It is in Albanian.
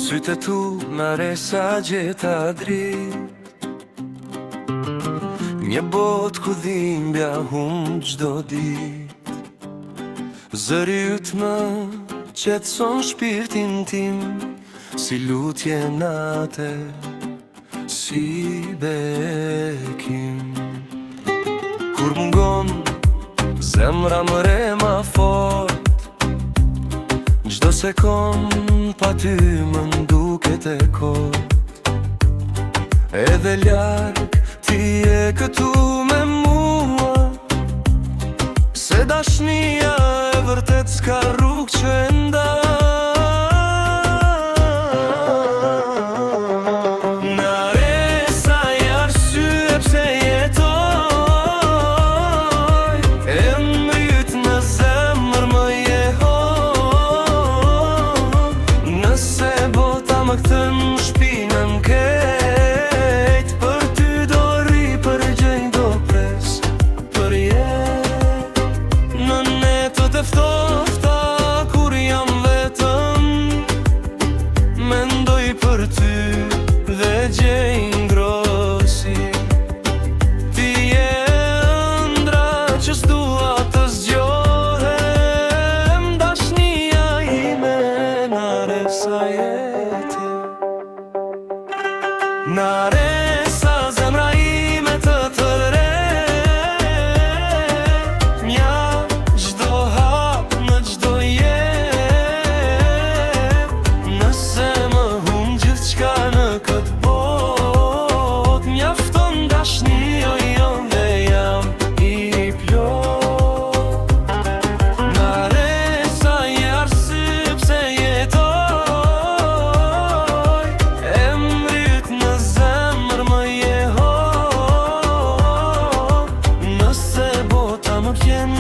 Sytë e tu në resa gjeta drit, një bot ku dhimbja hum gjdo dit. Zëri yt më qetson shpirtin tim, si lutje nate, si bekim. Kur mungon zemra më re ma fort, gjdo sekund pa ty më nduket e kot. Edhe larg ti e këtu me mua, se dashnia e vërtet s'ka rrug që e nda. Naresa e arsye pse jetoj, emri yt në zemër më nëse bota më këtën shpinën kejt, për ty do ri, për gjej do pres, për jet. Në netët e ftofta kur jam vetëm, mendoj për ty dhe gjej ngrosi. Ti je ëndra që s'dua të zgjohem, dashnia ime naresa jete. Naresa zemra ime të tëre, mja gjdo hap në gjdo jet. Nëse më hum gjithçka në këtë bot, mjafton dashnia jon dhe jam i plot. Naresa je arsye pse jetoj, emri yt në zemër më jehon. Nëse bota më vjen